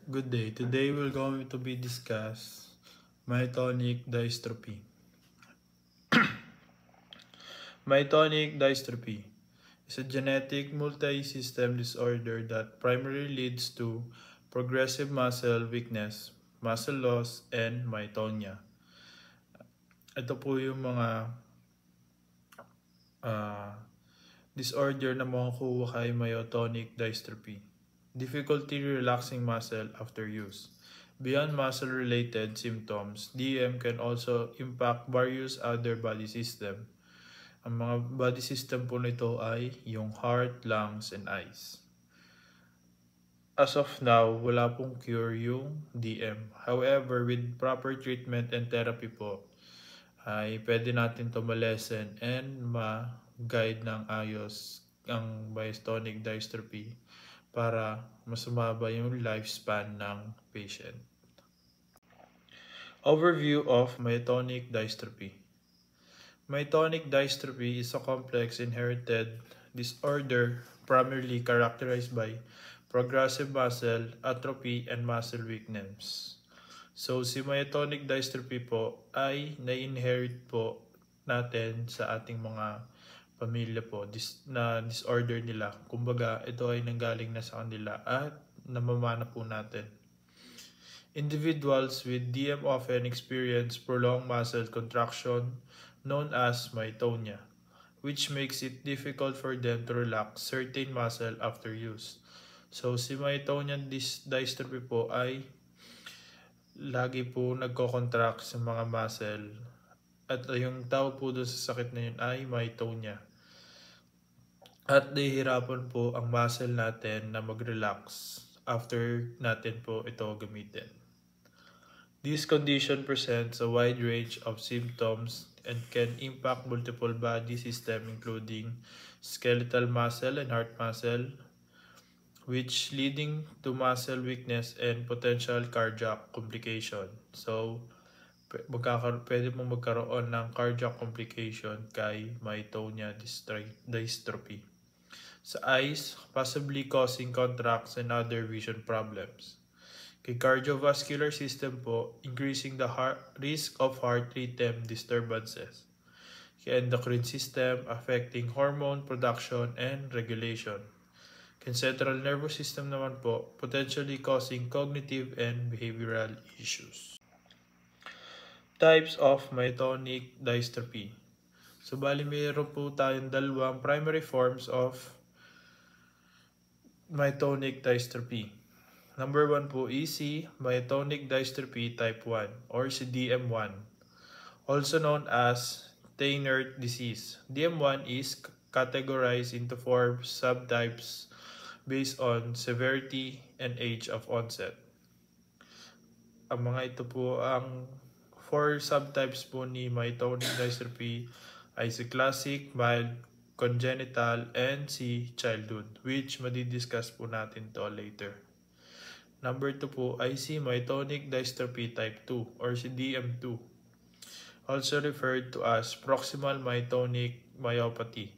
Good day. Today we're going to be discuss myotonic dystrophy. Myotonic dystrophy is a genetic multi-system disorder that primarily leads to progressive muscle weakness, muscle loss, and myotonia. Ito po yung mga ah, disorder na makukuha kay myotonic dystrophy. Difficulty relaxing muscle after use. Beyond muscle-related symptoms, DM can also impact various other body system. Ang mga body system po nito ay yung heart, lungs, and eyes. As of now, wala pong cure yung DM. However, with proper treatment and therapy po, ay pwede natin to ma-lessen and ma-guide ng ayos ang myotonic dystrophy para mas sumaba yung lifespan ng patient. Overview of myotonic dystrophy. Myotonic dystrophy is a complex inherited disorder primarily characterized by progressive muscle atrophy and muscle weakness. So, si myotonic dystrophy po ay na-inherit po natin sa ating mga pamilya po na disorder nila. Kumbaga, ito ay nanggaling na sa kanila at namamana po natin. Individuals with DM often experience prolonged muscle contraction known as myotonia, which makes it difficult for them to relax certain muscle after use. So, si myotonia dystrophy po ay lagi po nagko-contract sa mga muscle at yung tawag po doon sa sakit na yun ay myotonia. At nahihirapan po ang muscle natin na mag-relax after natin po ito gamitin. This condition presents a wide range of symptoms and can impact multiple body systems including skeletal muscle and heart muscle, which leading to muscle weakness and potential cardiac complication. So, pwede mong magkaroon ng cardiac complication kay myotonia dystrophy. Sa eyes, possibly causing cataracts and other vision problems. Kay cardiovascular system po, increasing the risk of heart rhythm disturbances. Kay endocrine system, affecting hormone production and regulation. Kay central nervous system naman po, potentially causing cognitive and behavioral issues. Types of myotonic dystrophy. So, bali mayroon po tayong dalawang primary forms of myotonic dystrophy. Number 1 po is myotonic dystrophy type 1 or si DM1, also known as Thaynard disease. DM1 is categorized into 4 subtypes based on severity and age of onset. Ang mga ito po, ang 4 subtypes po ni myotonic dystrophy ay si classic, mild, congenital, and si childhood, which madidiscuss po natin to later. Number 2 po ay si myotonic dystrophy type 2 or si DM2, also referred to as proximal myotonic myopathy.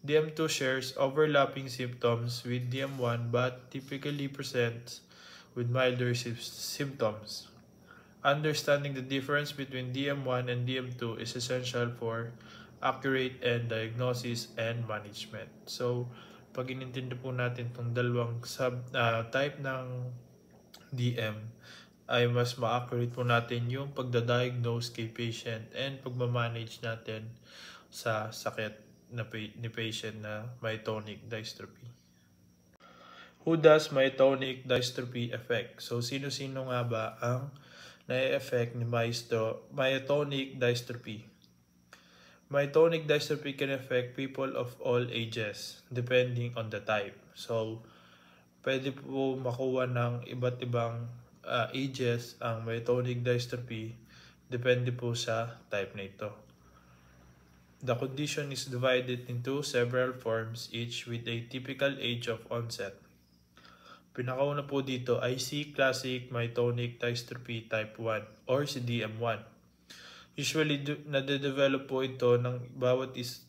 DM2 shares overlapping symptoms with DM1 but typically presents with milder symptoms. Understanding the difference between DM1 and DM2 is essential for accurate and diagnosis and management. So, pag inintindi po natin itong dalawang type ng DM, ay mas ma-accurate po natin yung pagda-diagnose kay patient and pagmamanage natin sa sakit ni patient na myotonic dystrophy. Who does myotonic dystrophy affect? So, sino-sino nga ba ang na-effect ni myotonic dystrophy? Myotonic dystrophy can affect people of all ages depending on the type. So, pwede po makuha ng iba't ibang ages ang myotonic dystrophy depende po sa type na ito. The condition is divided into several forms each with a typical age of onset. Pinakauna po dito ay si classic myotonic dystrophy type 1 or si DM1. Usually, nade-develop po ito ng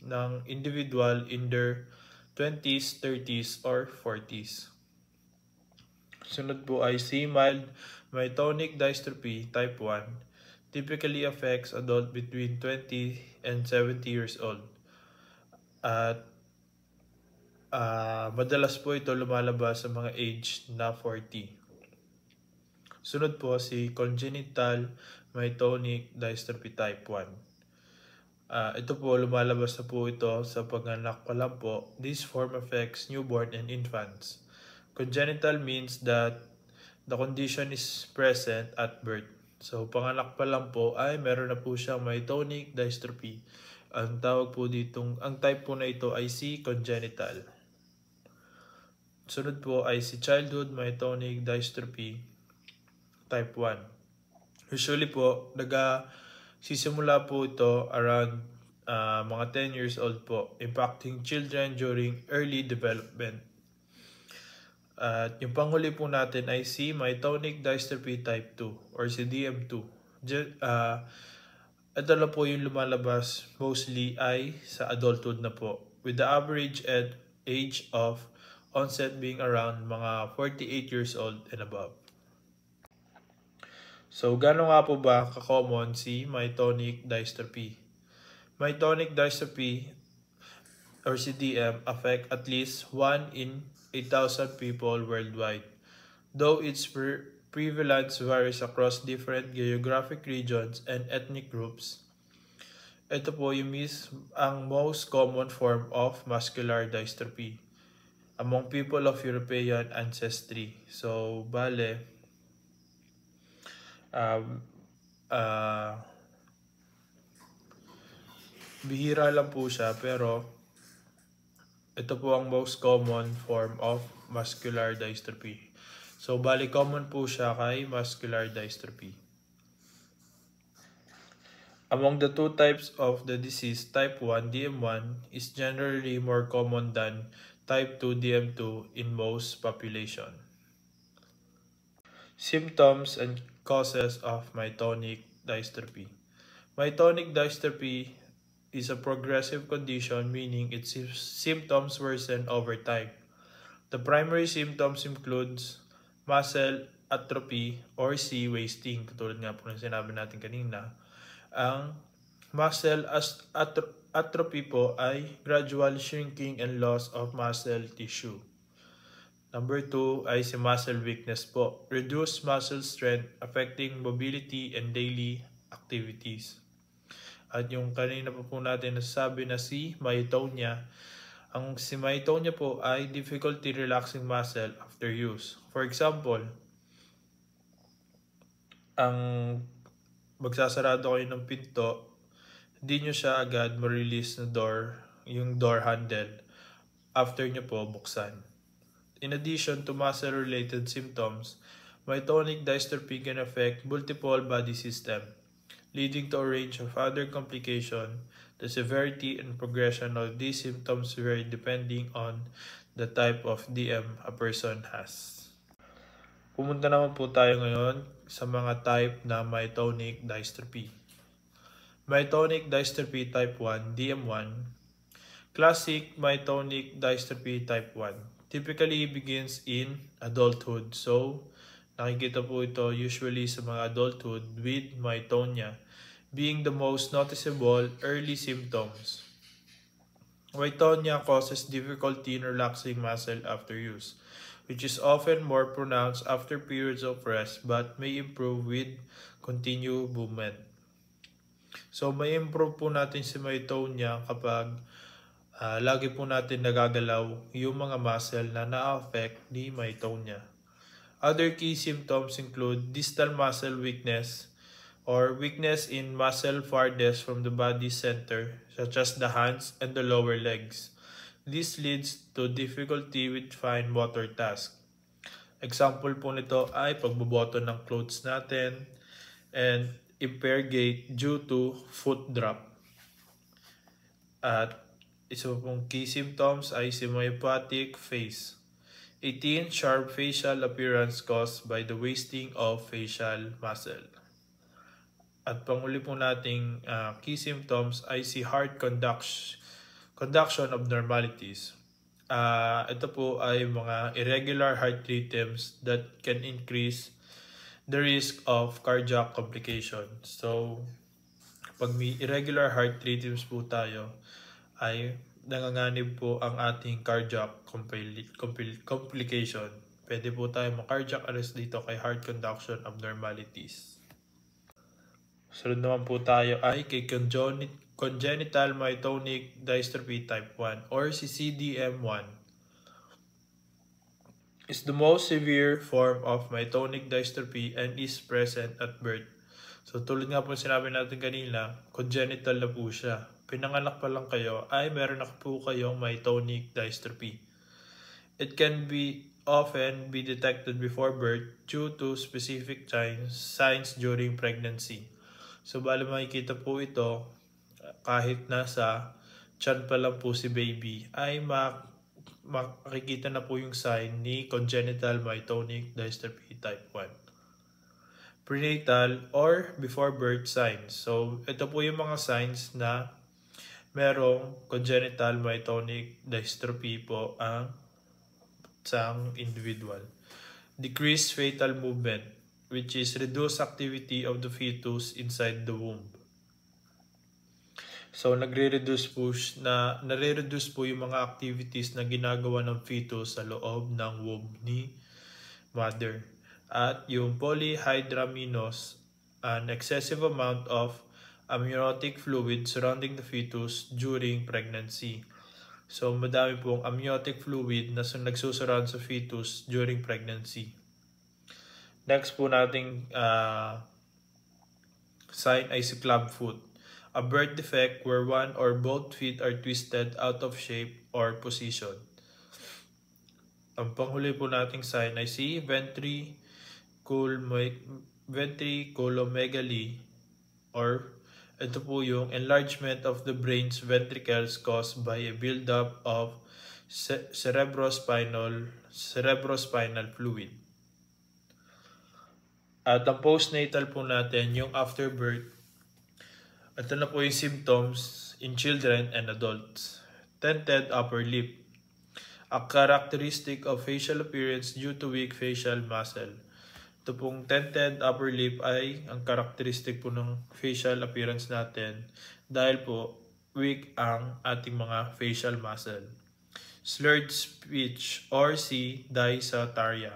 ng individual in their 20s, 30s, or 40s. Sunod po ay C. Mild myotonic dystrophy type 1 typically affects adult between 20 and 70 years old. At madalas po ito lumalabas sa mga age na 40. Sunod po si congenital myotonic dystrophy type 1. Ito po, lumalabas na po ito sa panganak pa lang po. This form affects newborn and infants. Congenital means that the condition is present at birth. So, panganak pa lang po ay meron na po siyang myotonic dystrophy. Ang tawag po ditong, ang type po na ito ay C. congenital. Sunod po ay si childhood myotonic dystrophy type 1. Usually po, sisimula po ito around mga 10 years old po, impacting children during early development. At yung panghuli po natin ay si myotonic dystrophy type 2 or si DM2. Ito na po yung lumalabas mostly ay sa adulthood na po, with the average age of onset being around mga 48 years old and above. So, gano'n nga po ba ka-common si myotonic dystrophy? Myotonic dystrophy or si DM affect at least 1 in 8,000 people worldwide. Though its prevalence varies across different geographic regions and ethnic groups, ito po ang most common form of muscular dystrophy among people of European ancestry. So, bihira lang po siya, pero ito po ang most common form of muscular dystrophy. So, common po siya kay muscular dystrophy. Among the two types of the disease, type 1 DM1 is generally more common than type 2 DM2 in most population. Symptoms and causes of myotonic dystrophy. Myotonic dystrophy is a progressive condition, meaning its symptoms worsen over time. The primary symptoms includes muscle atrophy or C, wasting, katulad nga po ng sinabi natin kanina. Ang muscle atrophy po ay gradual shrinking and loss of muscle tissue. Number 2 ay si muscle weakness po. Reduced muscle strength affecting mobility and daily activities. At yung kanina po natin nasasabi na si myotonia. Ang si myotonia po ay difficulty relaxing muscle after use. For example, ang magsasarado kayo ng pinto, hindi nyo siya agad ma-release na yung door handle after nyo po buksan. In addition to muscle-related symptoms, myotonic dystrophy can affect multiple body system, leading to a range of other complications. The severity and progression of these symptoms vary depending on the type of DM a person has. Pumunta naman po tayo ngayon sa mga type na myotonic dystrophy. Myotonic dystrophy type 1, DM1. Classic myotonic dystrophy type 1 typically begins in adulthood. So, nakikita po ito usually sa mga adulthood with myotonia being the most noticeable early symptoms. Myotonia causes difficulty in relaxing muscle after use, which is often more pronounced after periods of rest but may improve with continued movement. So, may improve po natin si myotonia kapag lagi po natin nagagalaw yung mga muscle na na-affect ni myotonia. Other key symptoms include distal muscle weakness or weakness in muscle farthest from the body center, such as the hands and the lower legs. This leads to difficulty with fine motor tasks. Example po nito ay pagboboto ng clothes natin and impaired gait due to foot drop. At isa pong key symptoms ay si myopathic face. 18. Sharp facial appearance caused by the wasting of facial muscle. At panghuli po nating key symptoms ay si heart conduction abnormalities. Ito po ay mga irregular heart rhythms that can increase the risk of cardiac complications. So, pag may irregular heart rhythms po tayo, ay nanganganib po ang ating cardiac complication. Pwede po tayo ma-cardiac arrest dito kay heart conduction abnormalities. Sunod naman po tayo ay kay congenital myotonic dystrophy type 1 or si CDM1. Is the most severe form of myotonic dystrophy and is present at birth. So tulad nga po sinabi natin kanina, congenital na po siya. Pinanganak pa lang kayo ay meron na po kayong myotonic dystrophy. It can often be detected before birth due to specific signs during pregnancy. So bali makikita po ito kahit nasa tiyan pa lang po si baby ay makikita na po yung sign ni congenital myotonic dystrophy type 1. Prenatal or before birth signs. So, ito po yung mga signs na merong congenital myotonic dystrophy po ang isang individual. Decreased fetal movement, which is reduced activity of the fetus inside the womb. So, nare-reduce po yung mga activities na ginagawa ng fetus sa loob ng womb ni mother. At yung polyhydramnios, an excessive amount of amniotic fluid surrounding the fetus during pregnancy. So, madami pong amniotic fluid na nagsusurround sa fetus during pregnancy. Next po nating sign ay si clubfoot. A birth defect where one or both feet are twisted out of shape or position. Ang panghuli po nating sign ay si ventriculomegaly or ito po yung enlargement of the brain's ventricles caused by a buildup of cerebrospinal fluid. At ang postnatal po natin, yung after birth, ito na po yung symptoms in children and adults. Tented upper lip, a characteristic of facial appearance due to weak facial muscle. Ito pong tented upper lip ay ang characteristic po ng facial appearance natin dahil po weak ang ating mga facial muscle. Slurred speech or si dysarthria.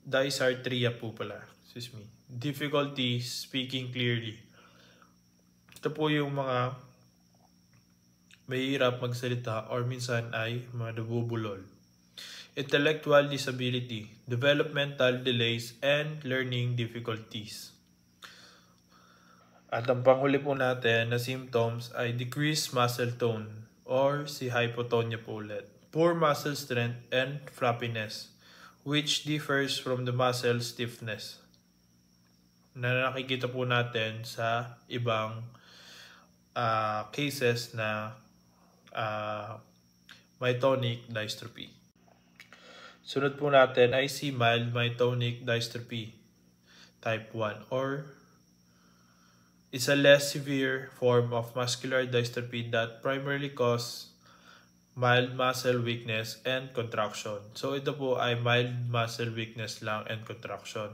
Dysarthria po pala. Excuse me. Difficulty speaking clearly. Ito po yung mga mahirap magsalita or minsan ay nabubulol. Intellectual disability, developmental delays, and learning difficulties. At ang panghuli po natin na symptoms ay decreased muscle tone or si hypotonia po ulit. Poor muscle strength and flappiness, which differs from the muscle stiffness na nakikita po natin sa ibang cases na myotonic dystrophy. Sunod po natin ay si mild myotonic dystrophy type 1 or is a less severe form of muscular dystrophy that primarily cause mild muscle weakness and contraction. So ito po ay mild muscle weakness lang and contraction.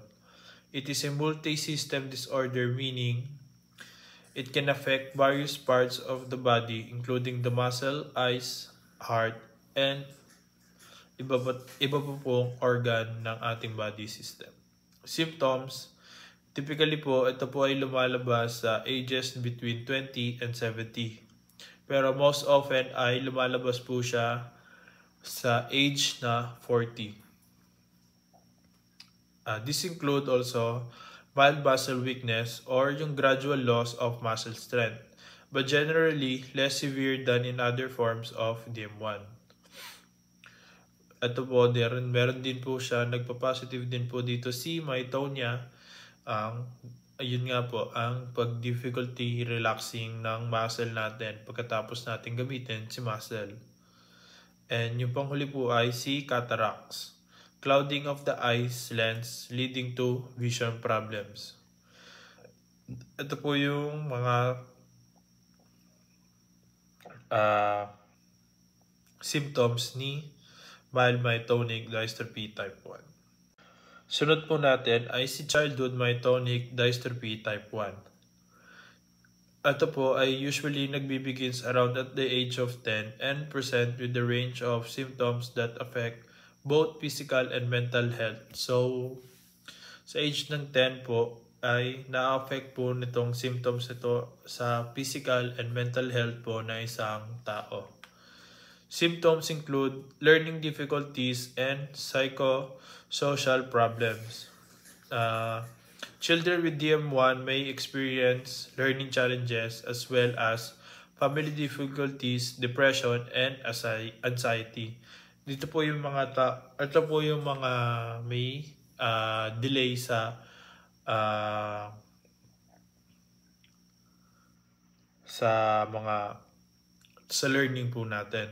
It is a multi-system disorder, meaning it can affect various parts of the body including the muscle, eyes, heart, and iba po pong organ ng ating body system. Symptoms, typically po, ito po ay lumalabas sa ages between 20 and 70. Pero most often ay lumalabas po siya sa age na 40. This include also mild muscle weakness or yung gradual loss of muscle strength, but generally less severe than in other forms of DM1. Ito po, meron din po siya, nagpa-positive din po dito si myotonia. Ayun nga po, ang pag-difficulty relaxing ng muscle natin pagkatapos natin gamitin si muscle. And yung panghuli po ay si cataracts, clouding of the eyes lens leading to vision problems. Ito po yung mga symptoms ni mild myotonic dystrophy type 1. Sunod po natin ay si childhood myotonic dystrophy type 1. Ito po ay usually nagbibigins around at the age of 10 and present with the range of symptoms that affect both physical and mental health. So, sa age ng 10 po ay na-affect po nitong symptoms nito sa physical and mental health po na isang tao. Symptoms include learning difficulties and psychosocial problems. Children with DM1 may experience learning challenges as well as family difficulties, depression, and anxiety. Ito po yung mga may delay sa learning po natin.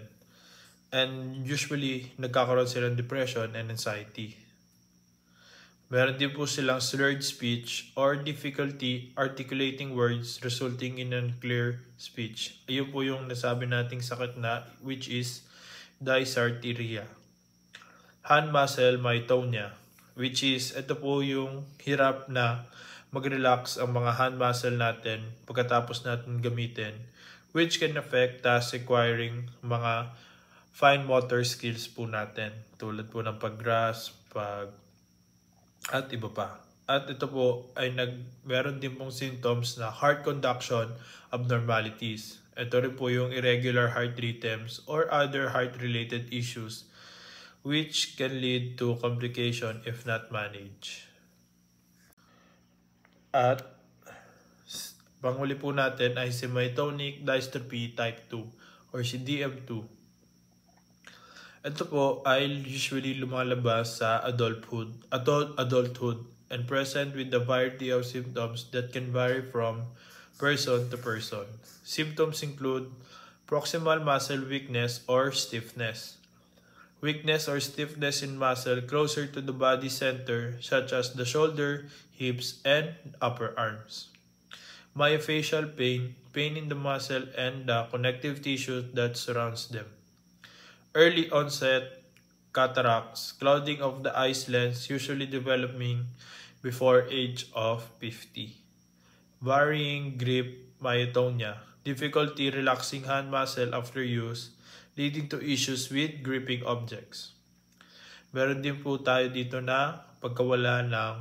And usually nagkakaroon sila ng depression and anxiety. Meron din po silang slurred speech or difficulty articulating words resulting in unclear speech. Ayun po yung nasabi nating sakit na, which is dysarthria. Hand muscle myotonia, which is ito po yung hirap na mag-relax ang mga hand muscle natin pagkatapos natin gamitin, which can affect task requiring mga fine motor skills po natin, tulad po ng pag-grasp, at iba pa. At ito po ay meron din pong symptoms na heart conduction abnormalities. Ito rin po yung irregular heart rhythms or other heart-related issues which can lead to complication if not managed. At panghuli po natin ay si myotonic dystrophy type 2 or si DM2. Ito po ay usually lumalabas sa adulthood and present with a variety of symptoms that can vary from person to person. Symptoms include proximal muscle weakness or stiffness. Weakness or stiffness in muscle closer to the body center such as the shoulder, hips, and upper arms. Myofascial pain, pain in the muscle and the connective tissue that surrounds them. Early onset cataracts, clouding of the eyes lens usually developing before age of 50. Varying grip myotonia, difficulty relaxing hand muscle after use, leading to issues with gripping objects. Meron din po tayo dito na pagkawala ng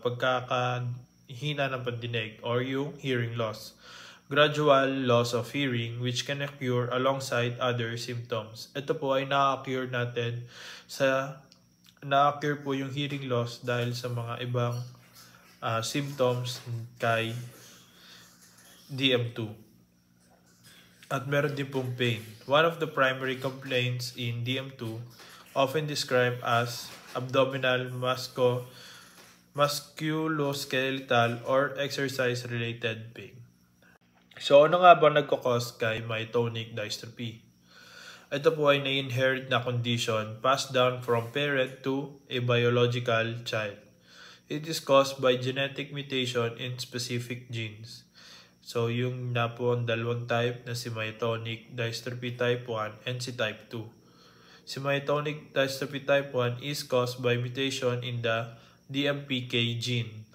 pagkakahina ng pandinig or yung hearing loss. Gradual loss of hearing which can occur alongside other symptoms. Ito po ay na-occur po yung hearing loss dahil sa mga ibang symptoms kay DM2. At meron din pong pain. One of the primary complaints in DM2, often described as abdominal musculoskeletal or exercise-related pain. So, ano nga ba nagkakos kay myotonic dystrophy? Ito po ay na-inherit na condition passed down from parent to a biological child. It is caused by genetic mutation in specific genes. So, yung na po ang dalawang type na si myotonic dystrophy type 1 and si type 2. Si myotonic dystrophy type 1 is caused by mutation in the DMPK gene.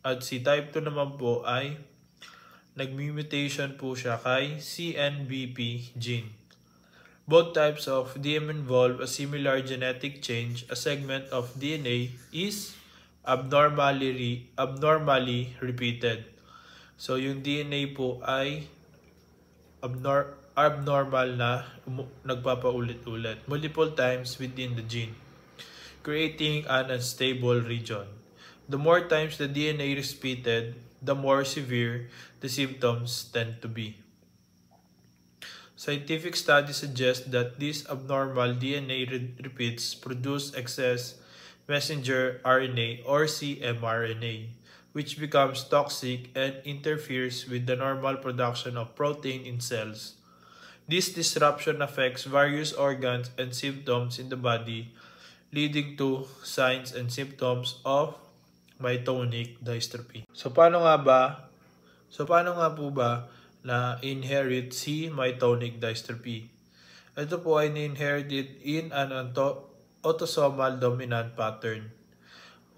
At si type 2 naman po ay nagmutation po siya kay CNBP gene. Both types of DM involve a similar genetic change. A segment of DNA is abnormally repeated. So yung DNA po ay abnormal na nagpapaulit-ulit multiple times within the gene, creating an unstable region. The more times the DNA is repeated, the more severe the symptoms tend to be. Scientific studies suggest that these abnormal DNA repeats produce excess messenger RNA or cmRNA, which becomes toxic and interferes with the normal production of protein in cells. This disruption affects various organs and symptoms in the body, leading to signs and symptoms of myotonic dystrophy. So paano nga po ba na inherit si myotonic dystrophy? Ito po ay inherited in an autosomal dominant pattern,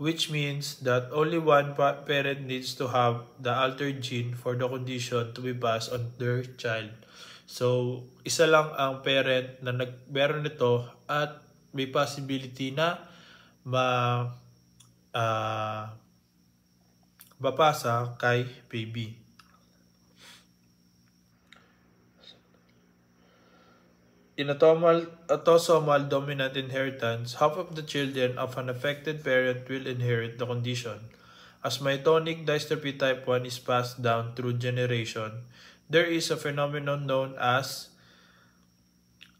which means that only one parent needs to have the altered gene for the condition to be passed on their child. So, isa lang ang parent na meron nito at may possibility na uh, mapasa kay baby. In autosomal dominant inheritance, half of the children of an affected parent will inherit the condition. As myotonic dystrophy type 1 is passed down through generation, there is a phenomenon known as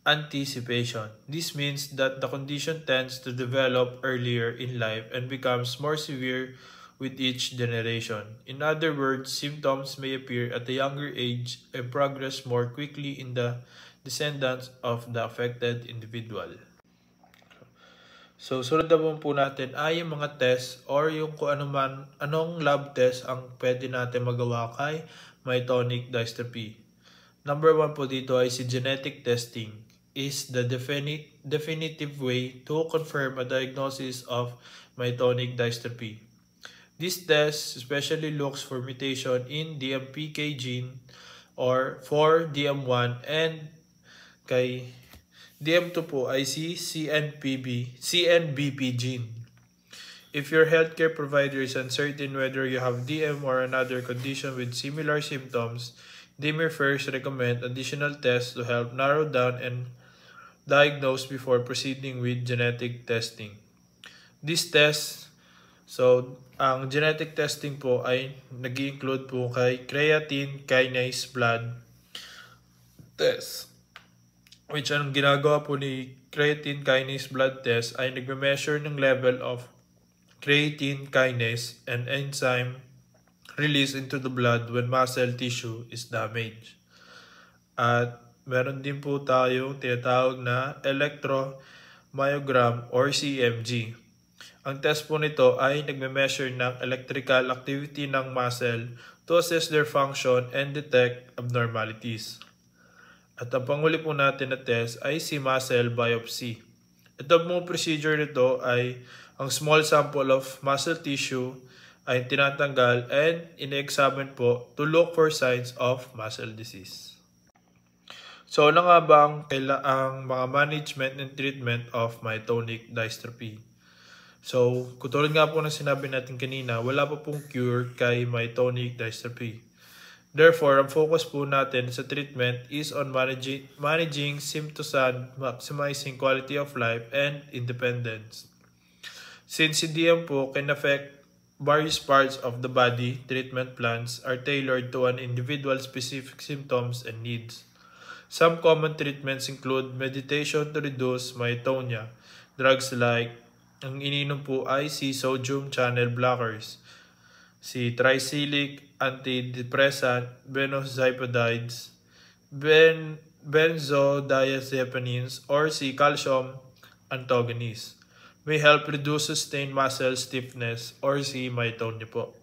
anticipation. This means that the condition tends to develop earlier in life and becomes more severe with each generation. In other words, symptoms may appear at a younger age and progress more quickly in the descendants of the affected individual. So, sunod naman po natin ay yung mga test or yung kung anong lab test ang pwede natin magawa kay myotonic dystrophy. Number 1 po dito ay si genetic testing is the definitive way to confirm a diagnosis of myotonic dystrophy. This test especially looks for mutation in DMPK gene or for DM1 and kay DM2 po ay si CNBP gene. If your healthcare provider is uncertain whether you have DM or another condition with similar symptoms, they may first recommend additional tests to help narrow down and diagnose before proceeding with genetic testing. This test, ang genetic testing po ay nag-include po kay creatine kinase blood test. Which ang ginagawa po ni creatine kinase blood test ay nagme-measure ng level of creatine kinase and enzyme released into the blood when muscle tissue is damaged. At meron din po tayong tinatawag na electromyogram or CMG. Ang test po nito ay nagme-measure ng electrical activity ng muscle to assess their function and detect abnormalities. At ang panghuli po natin na test ay si muscle biopsy. Ito pong procedure nito ay ang small sample of muscle tissue ay tinatanggal and ina-examine po to look for signs of muscle disease. So ano nga ba ang mga management and treatment of myotonic dystrophy? So, katulad nga po ng sinabi natin kanina, wala pa pong cure kay myotonic dystrophy. Therefore, ang focus po natin sa treatment is on managing symptoms and maximizing quality of life and independence. Since CDM po can affect various parts of the body, treatment plans are tailored to an individual's specific symptoms and needs. Some common treatments include meditation to reduce myotonia, drugs like ang ininom po ay si sodium channel blockers, si tricyclic antidepressant, benzodiazepines, benzodiazepines, or si calcium antagonist. May help reduce sustained muscle stiffness or si myotonia po.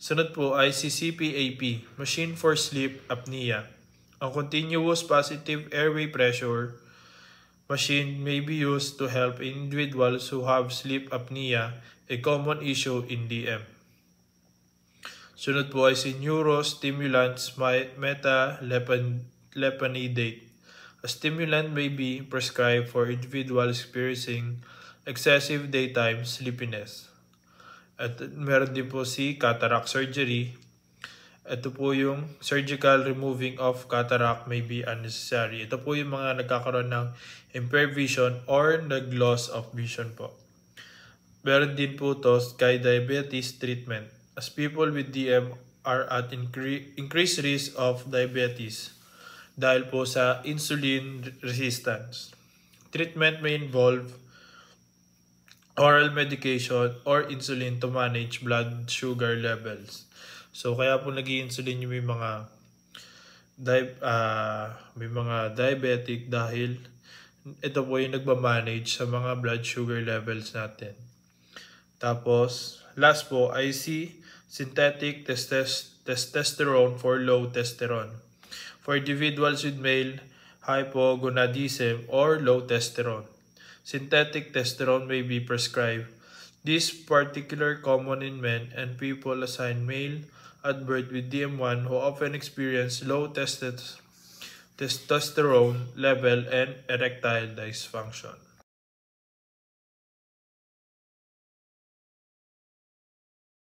Sunod po ay si CPAP, Machine for Sleep Apnea. Ang continuous positive airway pressure machine may be used to help individuals who have sleep apnea, a common issue in DM. Sunod po ay si neurostimulants methylphenidate. A stimulant may be prescribed for individuals experiencing excessive daytime sleepiness. At meron din po si cataract surgery. Ito po yung surgical removing of cataract may be unnecessary. Ito po yung mga nagkakaroon ng impaired vision or nag-loss of vision po. Meron din po to kay diabetes treatment. As people with DM are at increased risk of diabetes dahil po sa insulin resistance. Treatment may involve oral medication or insulin to manage blood sugar levels. So kaya po nag-i-insulin yung may mga diabetic dahil ito po yung nagmamanage sa mga blood sugar levels natin. Tapos last po ay si synthetic testosterone for low testosterone. For individuals with male hypogonadism, or low testosterone. Synthetic testosterone may be prescribed. This is particularly common in men and people assigned male at birth with DM1 who often experience low testosterone level and erectile dysfunction.